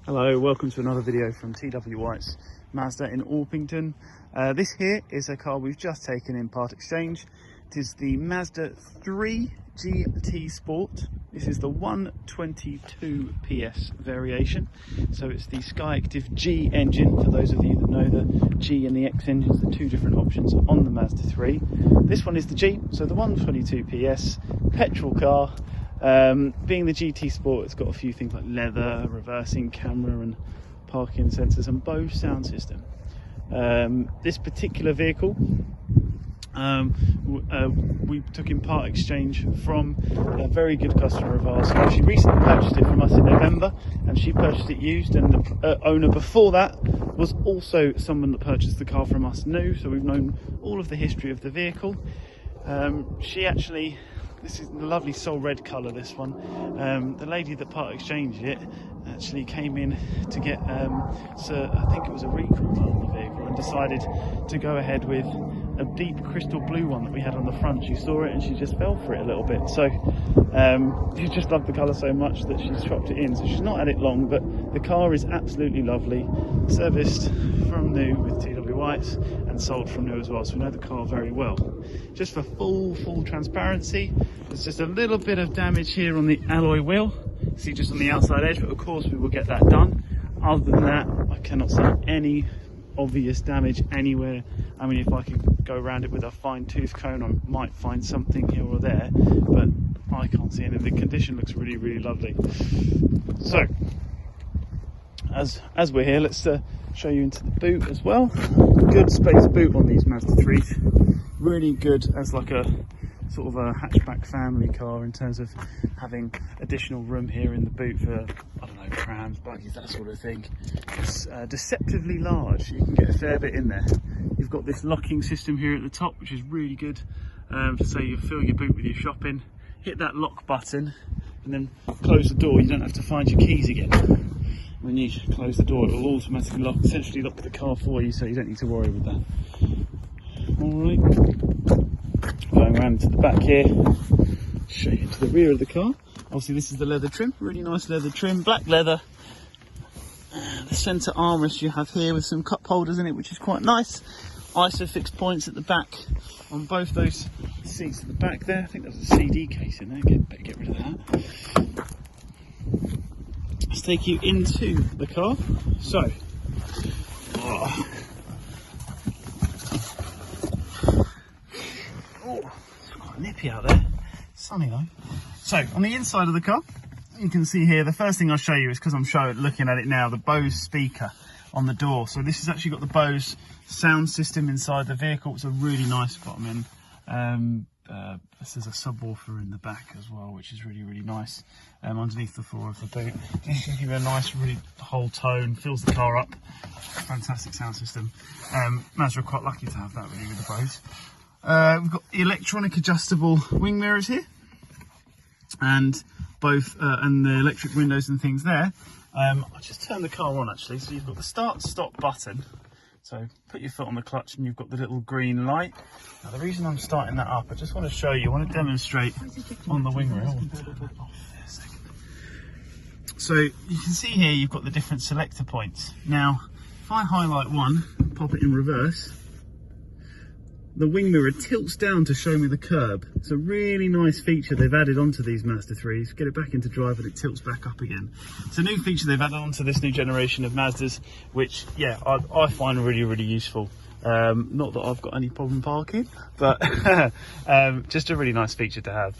Hello, welcome to another video from TW White's Mazda in Orpington. This here is a car we've just taken in part exchange. It is the Mazda 3 GT Sport. This is the 122 PS variation. So it's the SKYACTIV-G engine, for those of you that know the G and the X engines, the two different options on the Mazda 3. This one is the G, so the 122 PS petrol car. Being the GT Sport, it's got a few things like leather, reversing camera and parking sensors and BOSE Sound System. This particular vehicle we took in part exchange from a very good customer of ours who actually recently purchased it from us in November, and she purchased it used, and the owner before that was also someone that purchased the car from us new, so we've known all of the history of the vehicle. This is the lovely soul red colour, this one. The lady that part exchanged it actually came in to get, I think it was a recall on the vehicle, and decided to go ahead with a deep crystal blue one that we had on the front. She saw it and she just fell for it a little bit. So she just loved the colour so much that she's chopped it in. So she's not had it long, but the car is absolutely lovely. Serviced from new with TW White's and sold from new as well. So we know the car very well. Just for full transparency, there's just a little bit of damage here on the alloy wheel. See, just on the outside edge, but of course we will get that done. Other than that, I cannot see any obvious damage anywhere. I mean, if I could go around it with a fine tooth comb, I might find something here or there, but I can't see any. The condition looks really lovely. So as we're here, let's show you into the boot as well. Good space boot on these Mazda 3s. Really good as like a sort of a hatchback family car in terms of having additional room here in the boot for, I don't know, prams, buggies, that sort of thing. It's deceptively large. You can get a fair bit in there. You've got this locking system here at the top, which is really good. So you fill your boot with your shopping, hit that lock button, and then close the door. You don't have to find your keys again. When you close the door, it will automatically essentially lock the car for you, so you don't need to worry with that. Alright, going around to the back here, show you into the rear of the car. Obviously this is the leather trim, really nice leather trim, black leather. The centre armrest you have here with some cup holders in it, which is quite nice. ISOFIX points at the back on both those seats at the back there. I think there's a CD case in there, better get rid of that. Let's take you into the car. So, it's quite nippy out there. Sunny though. So, on the inside of the car, you can see here, the first thing I'll show you is, because I'm looking at it now, the BOSE speaker on the door. So this has actually got the BOSE sound system inside the vehicle. It's a really nice bottom end. There's a subwoofer in the back as well, which is really nice. Underneath the floor of the boot, just to give you a nice, really whole tone, fills the car up. Fantastic sound system. Mazda are quite lucky to have that really with the BOSE. We've got electronic adjustable wing mirrors here, and both and the electric windows and things there. I'll just turn the car on actually. So you've got the start stop button. So put your foot on the clutch and you've got the little green light. Now the reason I'm starting that up, I just want to show you, I want to demonstrate on the wing rail. So you can see here you've got the different selector points. Now if I highlight one, pop it in reverse, the wing mirror tilts down to show me the curb. It's a really nice feature they've added onto these Mazda 3s. Get it back into drive and it tilts back up again. It's a new feature they've added onto this new generation of Mazdas, which, yeah, I find really useful. Not that I've got any problem parking, but just a really nice feature to have.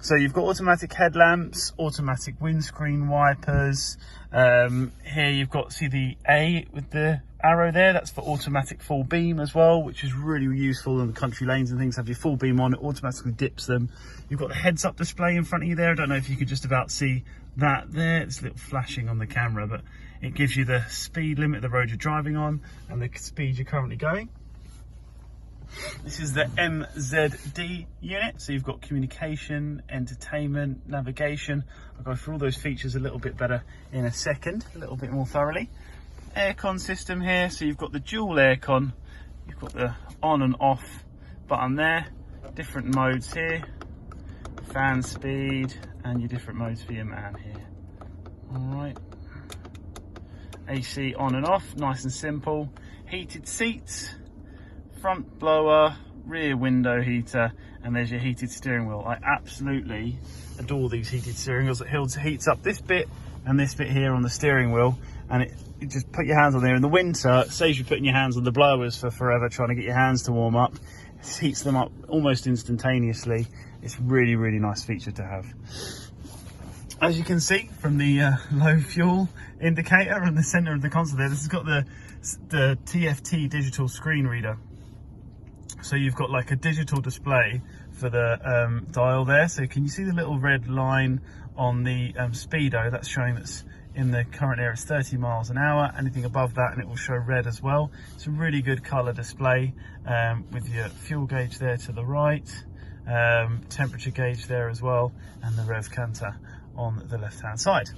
So you've got automatic headlamps, automatic windscreen wipers. Here you've got, see the A with the arrow there, that's for automatic full beam as well, which is really useful in the country lanes and things. Have your full beam on, it automatically dips them. You've got the heads up display in front of you there. I don't know if you could just about see that there. It's a little flashing on the camera, but it gives you the speed limit, the road you're driving on, and the speed you're currently going. This is the MZD unit, so you've got communication, entertainment, navigation. I'll go through all those features a little bit better in a second, a little bit more thoroughly. Aircon system here, so you've got the dual aircon, you've got the on and off button there, different modes here, fan speed, and your different modes for your man here. All right. AC on and off, nice and simple. Heated seats, front blower, rear window heater, and there's your heated steering wheel. I absolutely adore these heated steering wheels. It heats up this bit and this bit here on the steering wheel, and you just put your hands on there. In the winter, it saves you putting your hands on the blowers for forever trying to get your hands to warm up. It heats them up almost instantaneously. It's really, really nice feature to have. As you can see from the low fuel indicator in the center of the console there, this has got the TFT digital screen reader. So you've got like a digital display for the dial there. So can you see the little red line on the speedo? That's showing that's in the current area it's 30 miles an hour. Anything above that and it will show red as well. It's a really good color display with your fuel gauge there to the right, temperature gauge there as well, and the rev canter on the left hand side.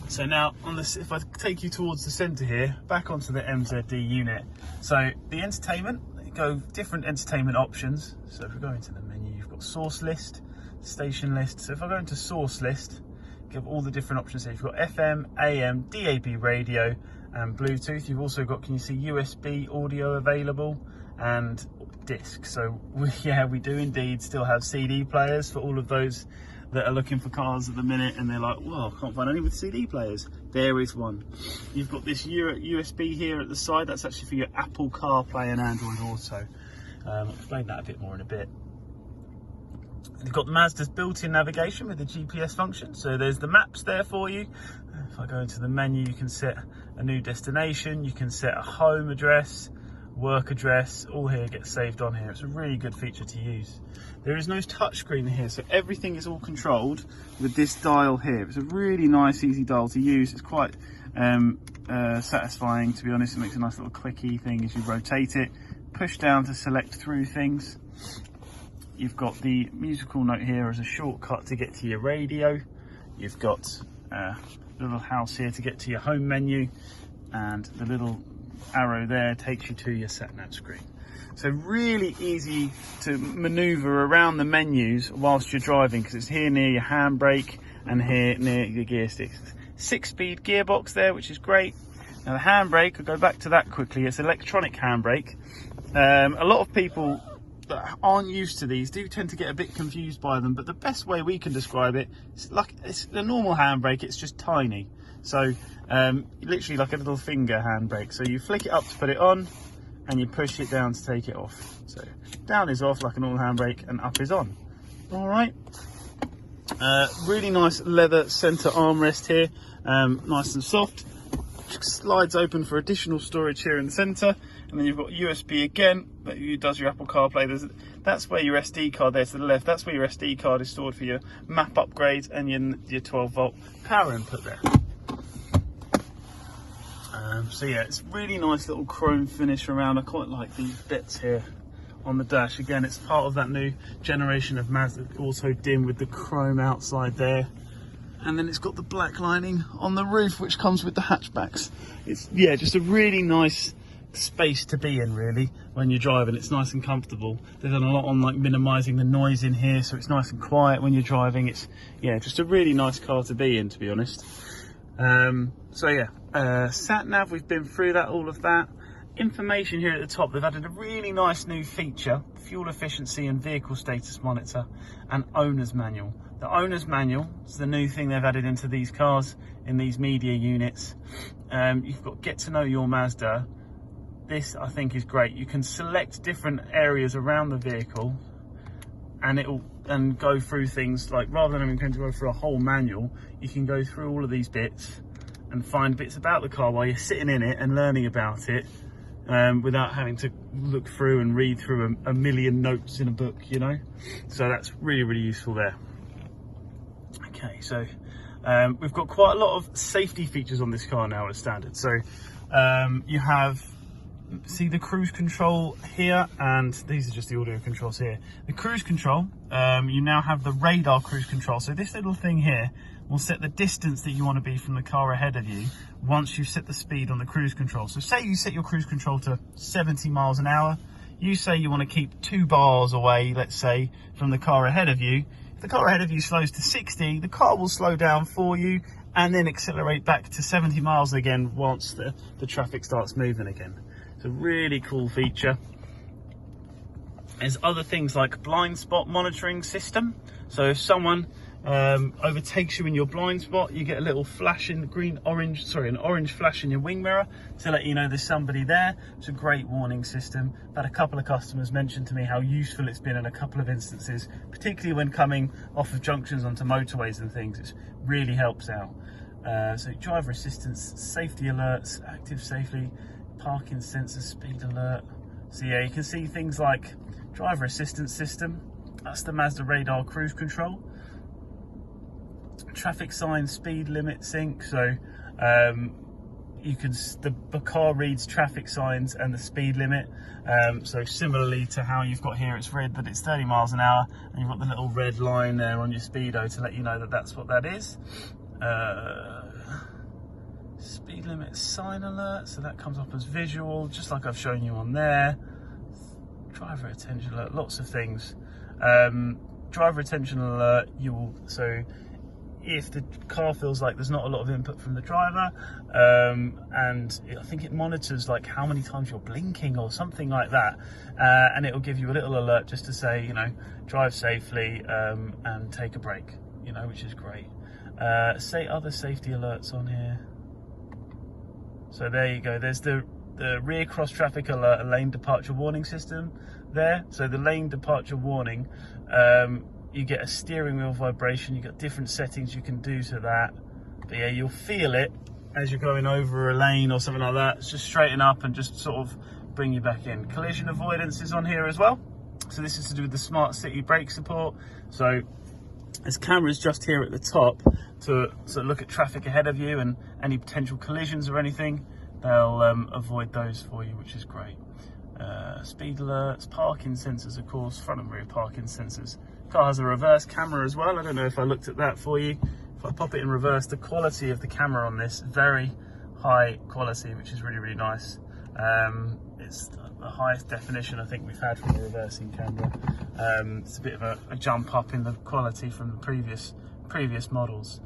So now on this, if I take you towards the center here, back onto the MZD unit. So the entertainment, go different entertainment options. So if we go into the menu, you've got source list, station list. So if I go into source list, give all the different options here. You've got FM, AM, DAB radio, and Bluetooth. You've also got, can you see USB audio available and disc. So we do indeed still have CD players for all of those that are looking for cars at the minute and they're like, well, I can't find any with CD players. There is one. You've got this USB here at the side. That's actually for your Apple CarPlay and Android Auto. I'll explain that a bit more in a bit. You've got the Mazda's built-in navigation with the GPS function. So there's the maps there for you. If I go into the menu, you can set a new destination. You can set a home address, work address, all here gets saved on here. It's a really good feature to use. There is no touchscreen here, so everything is all controlled with this dial here. It's a really nice, easy dial to use. It's quite satisfying, to be honest. It makes a nice little clicky thing as you rotate it. Push down to select through things. You've got the musical note here as a shortcut to get to your radio. You've got a little house here to get to your home menu, and the little arrow there takes you to your sat-nav screen. So really easy to maneuver around the menus whilst you're driving, because it's here near your handbrake and here near your gear sticks. 6-speed gearbox there, which is great. Now the handbrake, I'll go back to that quickly. It's electronic handbrake. A lot of people that aren't used to these do tend to get a bit confused by them, but the best way we can describe it is like it's a normal handbrake, it's just tiny. So literally like a little finger handbrake. So you flick it up to put it on, and you push it down to take it off. So down is off like a normal handbrake, and up is on. All right. Really nice leather center armrest here, nice and soft. Slides open for additional storage here in the center, and then you've got USB again that does your Apple CarPlay. That's where your SD card there to the left. That's where your SD card is stored for your map upgrades and your 12-volt power input there. So yeah, it's really nice little chrome finish around. I quite like these bits here on the dash. Again, it's part of that new generation of Mazda Auto Dim with the chrome outside there. And then it's got the black lining on the roof, which comes with the hatchbacks. It's, yeah, just a really nice space to be in, really, when you're driving. It's nice and comfortable. They've done a lot on like minimizing the noise in here, so it's nice and quiet when you're driving. It's, yeah, just a really nice car to be in, to be honest. So yeah, sat nav, we've been through that, all of that. Information here at the top, they've added a really nice new feature: fuel efficiency and vehicle status monitor, and owner's manual. The owner's manual is the new thing they've added into these cars in these media units. You've got get to know your Mazda. This I think is great. You can select different areas around the vehicle, and it'll go through things like, rather than having to go through a whole manual, you can go through all of these bits and find bits about the car while you're sitting in it and learning about it, without having to look through and read through a million notes in a book, you know. So that's really, really useful there. Okay, so we've got quite a lot of safety features on this car now as standard. So you have, see the cruise control here, and these are just the audio controls here. The cruise control, you now have the radar cruise control. So this little thing here will set the distance that you want to be from the car ahead of you once you've set the speed on the cruise control. So say you set your cruise control to 70 miles an hour. You say you want to keep 2 bars away, let's say, from the car ahead of you. If the car ahead of you slows to 60, the car will slow down for you, and then accelerate back to 70 miles again once the traffic starts moving again. It's a really cool feature. There's other things like blind spot monitoring system. So if someone overtakes you in your blind spot, you get a little flash in an orange flash in your wing mirror to let you know there's somebody there. It's a great warning system. I've had a couple of customers mention to me how useful it's been in a couple of instances, particularly when coming off of junctions onto motorways and things. It really helps out. So driver assistance, safety alerts, active safely, parking sensors, speed alert. So yeah, you can see things like driver assistance system. That's the Mazda Radar Cruise Control. Traffic signs, speed limit sync. So you can, the car reads traffic signs and the speed limit. So similarly to how you've got here, it's read that it's 30 miles an hour, and you've got the little red line there on your speedo to let you know that that's what that is. Speed limit sign alert, so that comes up as visual, just like I've shown you on there. Driver attention alert, lots of things. Driver attention alert, so if the car feels like there's not a lot of input from the driver, and I think it monitors like how many times you're blinking or something like that, and it will give you a little alert just to say, you know, drive safely and take a break, you know, which is great. Say other safety alerts on here. So there you go, there's the rear cross traffic alert and lane departure warning system there. So the lane departure warning, you get a steering wheel vibration, you've got different settings you can do to that. But yeah, you'll feel it as you're going over a lane or something like that. It's just straighten up and just sort of bring you back in. Collision avoidance is on here as well. So this is to do with the smart city brake support. So there's cameras just here at the top to sort of look at traffic ahead of you and any potential collisions or anything. They'll avoid those for you, which is great. Speed alerts, parking sensors, of course, front and rear parking sensors. Car has a reverse camera as well. I don't know if I looked at that for you. If I pop it in reverse, the quality of the camera on this, very high quality, which is really, really nice. It's the highest definition I think we've had from a reversing camera. It's a bit of a jump up in the quality from the previous models.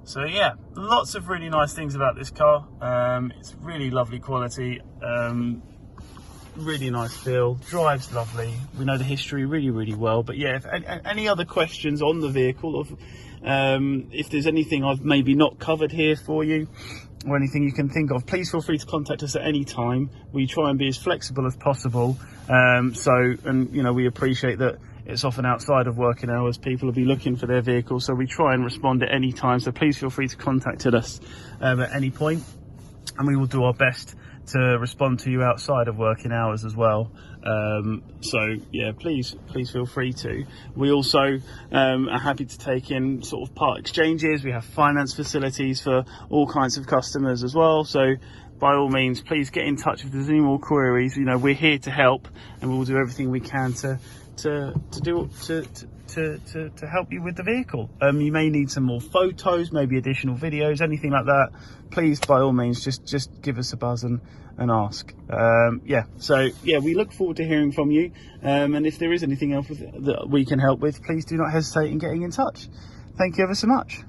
So yeah, lots of really nice things about this car. It's really lovely quality, really nice feel, drives lovely. We know the history really, really well. But yeah, if any other questions on the vehicle, if there's anything I've maybe not covered here for you, or anything you can think of, please feel free to contact us at any time. We try and be as flexible as possible. And you know, we appreciate that it's often outside of working hours, people will be looking for their vehicles, so we try and respond at any time. So please feel free to contact us at any point, and we will do our best to respond to you outside of working hours as well. So yeah, please feel free to. We also are happy to take in sort of part exchanges. We have finance facilities for all kinds of customers as well. So by all means, please get in touch if there's any more queries. You know, we're here to help, and we'll do everything we can to help you with the vehicle. You may need some more photos, maybe additional videos, anything like that. Please, by all means, just give us a buzz and ask. Yeah, so yeah, we look forward to hearing from you. And if there is anything else that we can help with, please do not hesitate in getting in touch. Thank you ever so much.